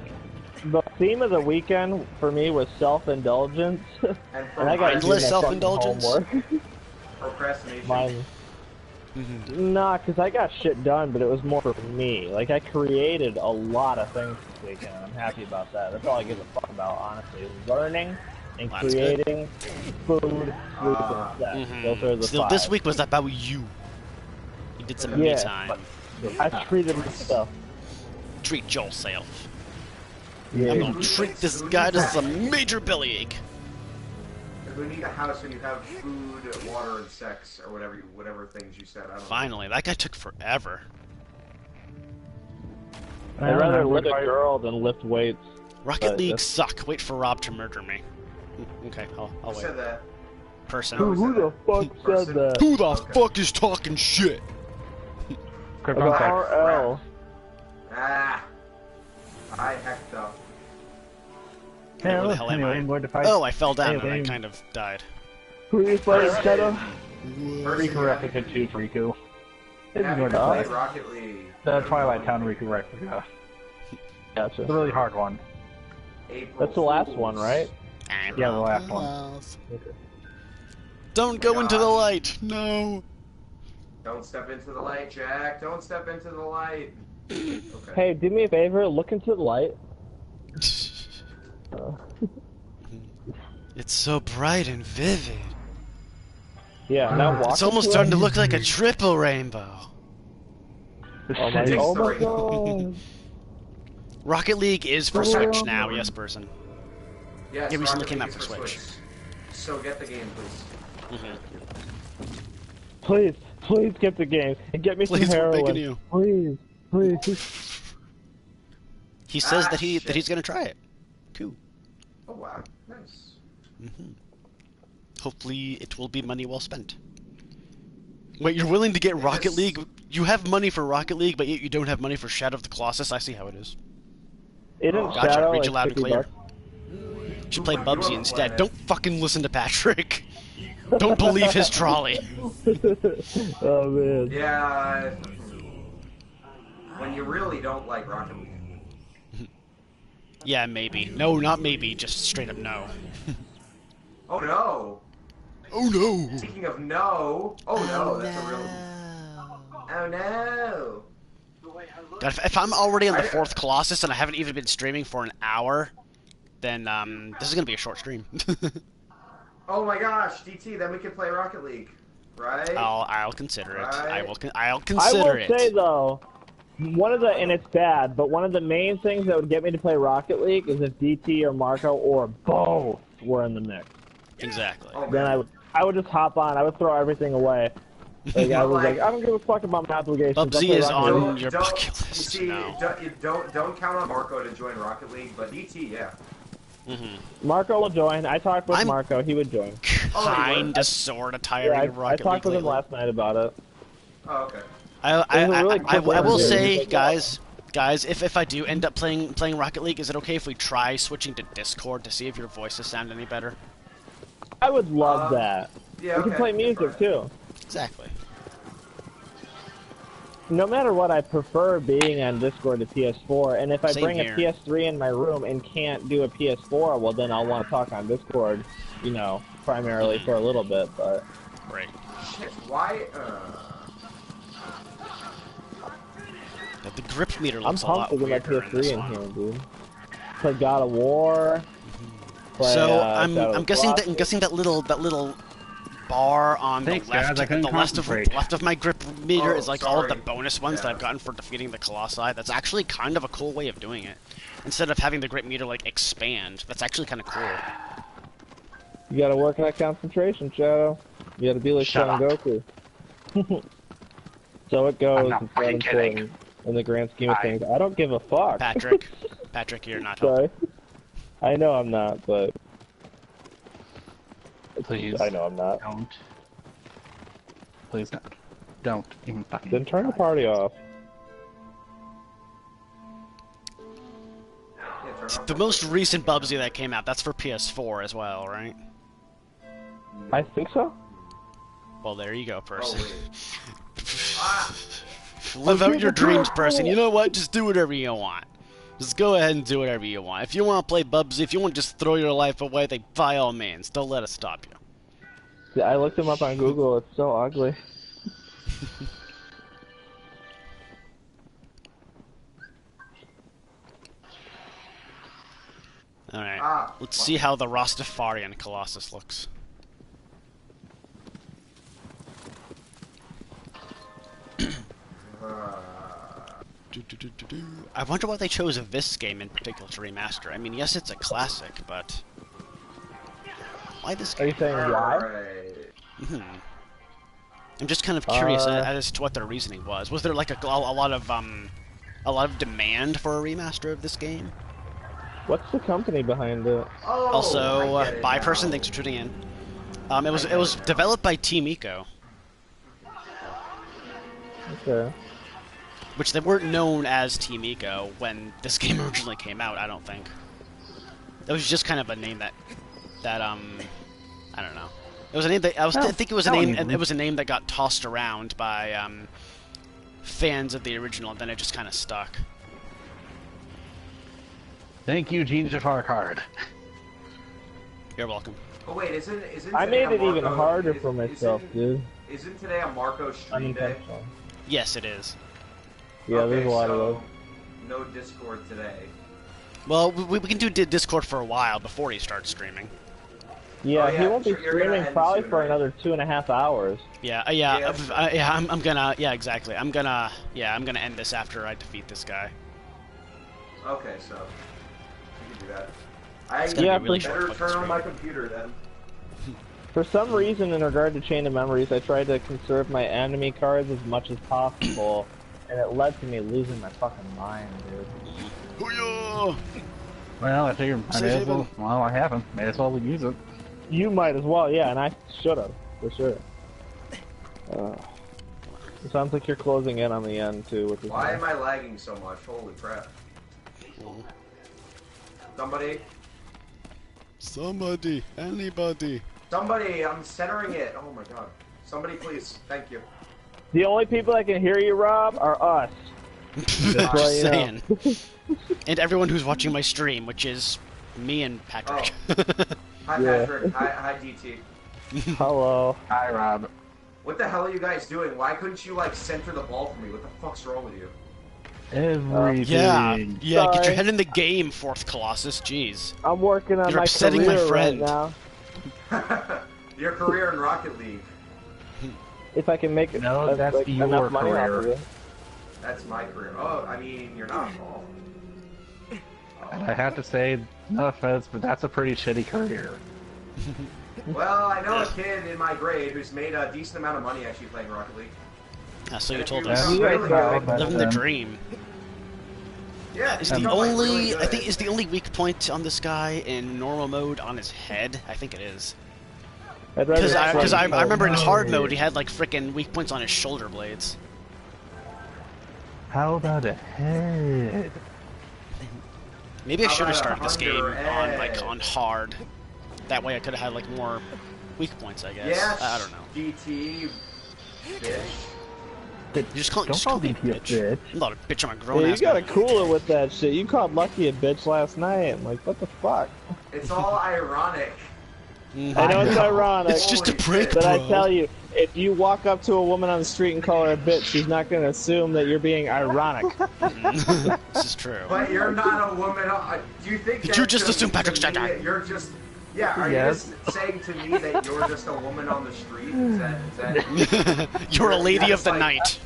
the theme of the weekend for me was self-indulgence, And and I got Mindless self-indulgence? procrastination. Mine. Nah, because I got shit done, but it was more for me. Like, I created a lot of things this weekend, and I'm happy about that. That's all I give a fuck about, honestly, is learning and Well, that's good. creating food, sleep, and sex. Those are the So five. this week was about you. You did some me Yeah, time. I treated myself. Treat yourself. Yeah. I'm gonna treat this guy to some major bellyache. We need a house where you have food, water, and sex, or whatever things you said. I don't know. Finally, that guy took forever. I'd rather live a girl than lift weights. Rocket League that's- suck. Wait for Rob to murder me. Okay, I'll Who wait. said that? Person. Who the fuck said that? Who the Okay. fuck is talking shit? About RL. Ah. I hecked up. Hey, Where the look, hell am anyway, I? I'm going to fight. Oh, I fell down and I Anyway. kind of died. Who are you fighting, Shadow? First Riku Replica 2 for Riku. This is Happy going to play play. Rocket League. The Twilight Town Riku Replica. Gotcha. It's a really hard one. April That's the last Fools. one, right? Yeah, the last one. Don't go into the light. No. Don't step into the light, Jack. Don't step into the light. Okay. Hey, do me a favor, look into the light. It's so bright and vivid. Yeah, now walk. It's almost into starting it. to look like a triple rainbow. Oh my, City. oh my Sorry. god. Rocket League is for Switch now, yes, person. Yes, Yeah, recently Rocket came League out is for Switch. So get the game, please. Please, please get the game. And get me Please, some we're heroin. begging you. Please. Please. He says that shit. he's gonna try it. Cool. Oh wow, nice. Hopefully, it will be money well spent. Wait, you're willing to get Rocket League? You have money for Rocket League, but yet you don't have money for Shadow of the Colossus? I see how it is. Isn't Gotcha, Shadow read you loud like and clear. $50? You should play Bubsy instead. Don't fucking listen to Patrick. Don't believe his trolley. Oh man. Yeah. When you really don't like Rocket League. Yeah, maybe. No, not maybe. Just straight up no. Oh no. Oh no. Speaking of no. Oh no, that's a real. Oh no. God, if I'm already on the 4th Colossus and I haven't even been streaming for an hour, then this is gonna be a short stream. Oh my gosh, DT, then we can play Rocket League, right? I'll consider it. Right. I'll I consider will it. say though, and it's bad, but one of the main things that would get me to play Rocket League is if DT or Marco or both were in the mix. Exactly. Oh, Then I would just hop on. I would throw everything away. Like I was like, I don't give a fuck about my obligations. Bubsy is on League. your bucket list. You see, No. don't count on Marco to join Rocket League, but DT, yeah. Marco will join. I talked with Marco. He would join. Kinda, sorta tiring of I Rocket talked League with him lately. last night about it. Oh, okay. I will say, guys, if I do end up playing Rocket League, is it okay if we try switching to Discord to see if your voices sound any better? I would love that. Yeah, we can play music too. Exactly. No matter what, I prefer being on Discord to PS4, and if I Same bring here. a PS3 in my room and can't do a PS4, well then I'll want to talk on Discord, you know, primarily for a little bit, but... Right. Shit, why, The grip meter I'm looks a pumped lot to get my weirder in this PS3 in one. here, dude. Play God of War. Play, So Shadow I'm of guessing Colossus. that little bar on Thanks, the left, guys, I couldn't the concentrate. left of my grip meter Oh, is like all of the sorry. bonus ones that I've gotten for defeating the Colossi. That's actually kind of a cool way of doing it. Instead of having the grip meter like expand, that's actually kind of cool. You gotta work on that concentration, Shadow. You gotta be like Shut Son Goku. So it goes. I'm not it's fucking kidding. important in the grand scheme of things. I don't give a fuck. Patrick, you're not helping. Sorry. I know I'm not, but Please. I know I'm not. Don't. Please don't. Don't even fucking. Then turn the try. party off. yeah, turn off The most recent Bubsy that came out, that's for PS4 as well, right? I think so. Well, there you go, Oh, person. wait. Ah! Live out your dreams, person. You know what? Just do whatever you want. Just go ahead and do whatever you want. If you want to play Bubsy, if you want to just throw your life away, then by all means, don't let us stop you. Yeah, I looked him up on Google. It's so ugly. Alright, let's see how the Rastafarian Colossus looks. I wonder why they chose this game in particular to remaster. I mean, yes, it's a classic, but why this Are you game? saying why? Alright. I'm just kind of curious as to what their reasoning was. Was there like a lot of demand for a remaster of this game? What's the company behind it? Oh, Also, I get it bye now. person, thanks for tuning in. It was developed by Team Eco, Okay. which they weren't known as Team Eco when this game originally came out. I don't think. It was just kind of a name that I don't know. It was a name that I think it was a name. It was a name that got tossed around by fans of the original, and then it just kind of stuck. Thank you, Gene Jafar Card. You're welcome. Oh wait, isn't I today made a it even Marco- harder is- for myself, dude. Isn't today a Marco stream day? Unintentional. Yes, it is. Yeah, there's a lot of those. No Discord today. Well, we can do Discord for a while before he starts streaming. Yeah, Oh, yeah, he won't be sure, you're gonna streaming end probably soon, for right? another 2.5 hours. Yeah, Yeah. I'm gonna, yeah, exactly. I'm gonna end this after I defeat this guy. Okay, so you can do that. It's gonna Yeah, be really for- short. better fucking turn on stream. my computer then. For some reason, in regard to Chain of Memories, I tried to conserve my enemy cards as much as possible, and it led to me losing my fucking mind, dude. Hoo-yah! Well, I figured I may as well. Well, I haven't. May as well use it. You might as well, yeah, and I should have, for sure. It sounds like you're closing in on the end, too. Which is Why nice. am I lagging so much? Holy crap. Somebody, Anybody. I'm centering it. Oh my god. Somebody please, thank you. The only people that can hear you, Rob, are us. Just let you know. saying. And everyone who's watching my stream, which is me and Patrick. Hi Yeah. Patrick, hi DT. Hello. Hi, Rob. What the hell are you guys doing? Why couldn't you like center the ball for me? What the fuck's wrong with you? Everything. Yeah, get your Sorry. head in the game, Fourth Colossus. Jeez. I'm working on You're my upsetting my career friend. right now. Your career in Rocket League. If I can make it, No, that's like, your enough money career. off of it. That's my career. Oh, I mean, you're not wrong. And I have to say, no offense, but that's a pretty shitty career. Well, I know a kid in my grade who's made a decent amount of money actually playing Rocket League. So you And told he us. was You guys really know, good. but- Living the dream. Yeah, Is he's the got, like, only really I think good. is the only weak point on this guy in normal mode on his head. I think it is. I'd rather Because I play- remember in hard mode he had like frickin' weak points on his shoulder blades. How about a head? Maybe I How should have about started this game on like 100? on hard. That way I could have had like more weak points, I guess. Yes, I don't know. DT, bitch. You just call Don't call me DT a bitch. I'm not a bitch. I'm a grown Yeah, you ass gotta man. cool it with that shit. You called Lucky a bitch last night. I'm like, what the fuck? It's all ironic. I know it's ironic. It's just a Holy prank, shit. But I bro. tell you, if you walk up to a woman on the street and call her a bitch, she's not gonna assume that you're being ironic. This is true. But you're not a woman. Do you think Did that you just to- assume to Patrick's me, Jack? You're just. Yeah, are Yes. you just saying to me that you're just a woman on the street? Is that You're a lady Yeah, of the like- night.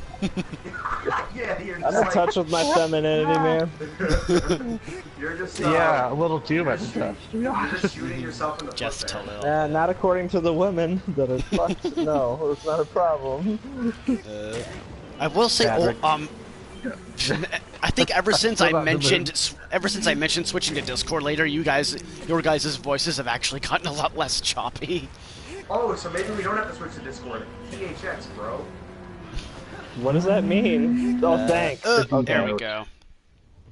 yeah, you're I'm just in like, touch with my femininity, man. you're just Yeah, a little too much stuff. You're just shooting yourself in the Just foot. a man. little. Not according to the women that are fucked. No, it's not a problem. I will say, Patrick. I think ever since I Hold on, mentioned switching to Discord later, your guys' voices have actually gotten a lot less choppy. Oh, so maybe we don't have to switch to Discord. THX, bro. What does that mean? Oh, thanks. There we go.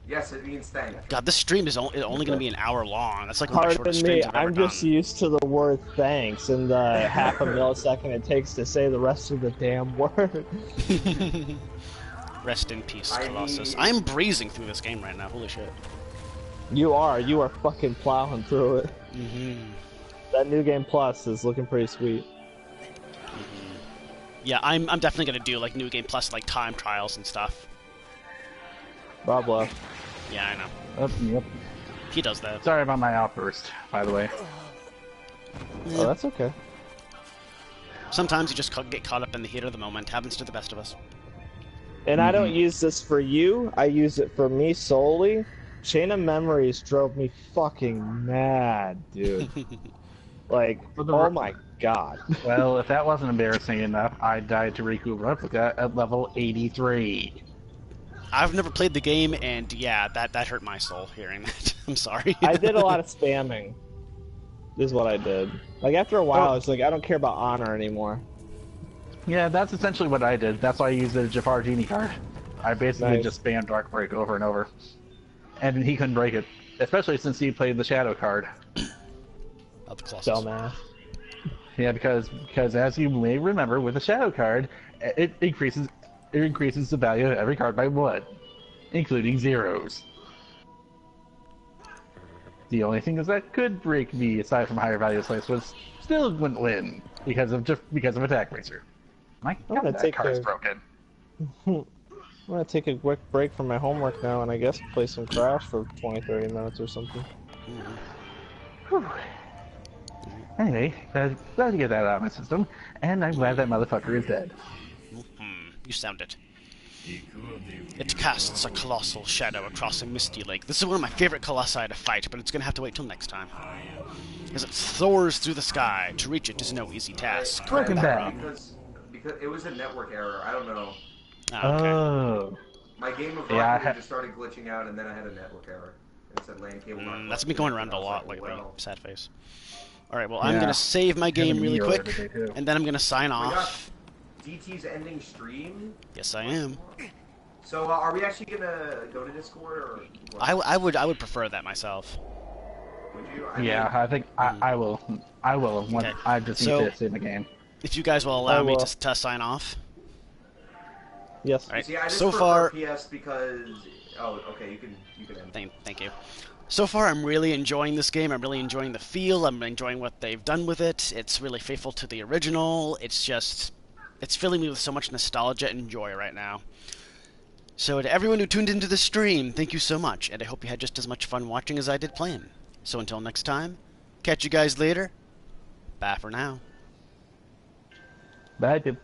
Yes, it means thank. God, this stream is only going to be an hour long. That's like one of the Pardon shortest me, streams I've ever I'm just done. used to the word thanks and the half a millisecond it takes to say the rest of the damn word. Rest in peace, I Colossus. need- I'm breezing through this game right now. Holy shit. You are fucking plowing through it. That New Game Plus is looking pretty sweet. Yeah, I'm definitely going to do like New Game Plus like time trials and stuff. Bob left. Yeah, I know. Yep. He does that. Sorry about my outburst, by the way. Oh, that's okay. Sometimes you just get caught up in the heat of the moment. Happens to the best of us. And I don't use this for you, I use it for me solely. Chain of Memories drove me fucking mad, dude. Like, oh my god. Well, if that wasn't embarrassing enough, I died to Riku Replica at level 83. I've never played the game, and yeah, that hurt my soul hearing that. I'm sorry. I did a lot of spamming. This is what I did. Like, after a while, it's like, I don't care about honor anymore. Yeah, that's essentially what I did. That's why I used the Jafar Genie card. I basically Nice. just spammed Dark Break over and over. And he couldn't break it. Especially since he played the Shadow card. Of the Colossus. Dumbass. Yeah, because as you may remember, with the Shadow card, it increases the value of every card by 1, including zeros. The only thing that could break me, aside from higher value slates, was still wouldn't win because of Attack Racer. My I'm God, gonna that take card's the- broken. I'm gonna take a quick break from my homework now and I guess play some Crash for 20-30 minutes or something. Whew. Anyway, glad to get that out of my system, and I'm glad that motherfucker is dead. You sound it. It casts a colossal shadow across a misty lake. This is one of my favorite colossi to fight, but it's gonna have to wait till next time. As it soars through the sky, to reach it is no easy task. Welcome back. Because it was a network error. I don't know. Ah, okay. Oh. game of Yeah, Rocket League just started glitching out, and then I had a network error. It said LAN cable not That's been going around connected. a I was lot like, lately. well. Sad face. Alright, well, I'm Yeah. going to save my game really Happened to me quick, the other day, too. and then I'm going to sign Oh my gosh, off. DT's ending stream? Yes, I am. So, are we actually gonna go to Discord, or what? I would prefer that myself. Would you? Yeah, I think I will. I will. Once Okay. I just need So- to save the game. If you guys will allow I me will. to sign off. Yes. Alright, See, I just so prefer far... PS because... Oh, okay, you can end. Thank you. So far, I'm really enjoying this game. I'm really enjoying the feel. I'm enjoying what they've done with it. It's really faithful to the original. It's filling me with so much nostalgia and joy right now. So to everyone who tuned into the stream, thank you so much, and I hope you had just as much fun watching as I did playing. So until next time, catch you guys later. Bye for now. Bye, dude.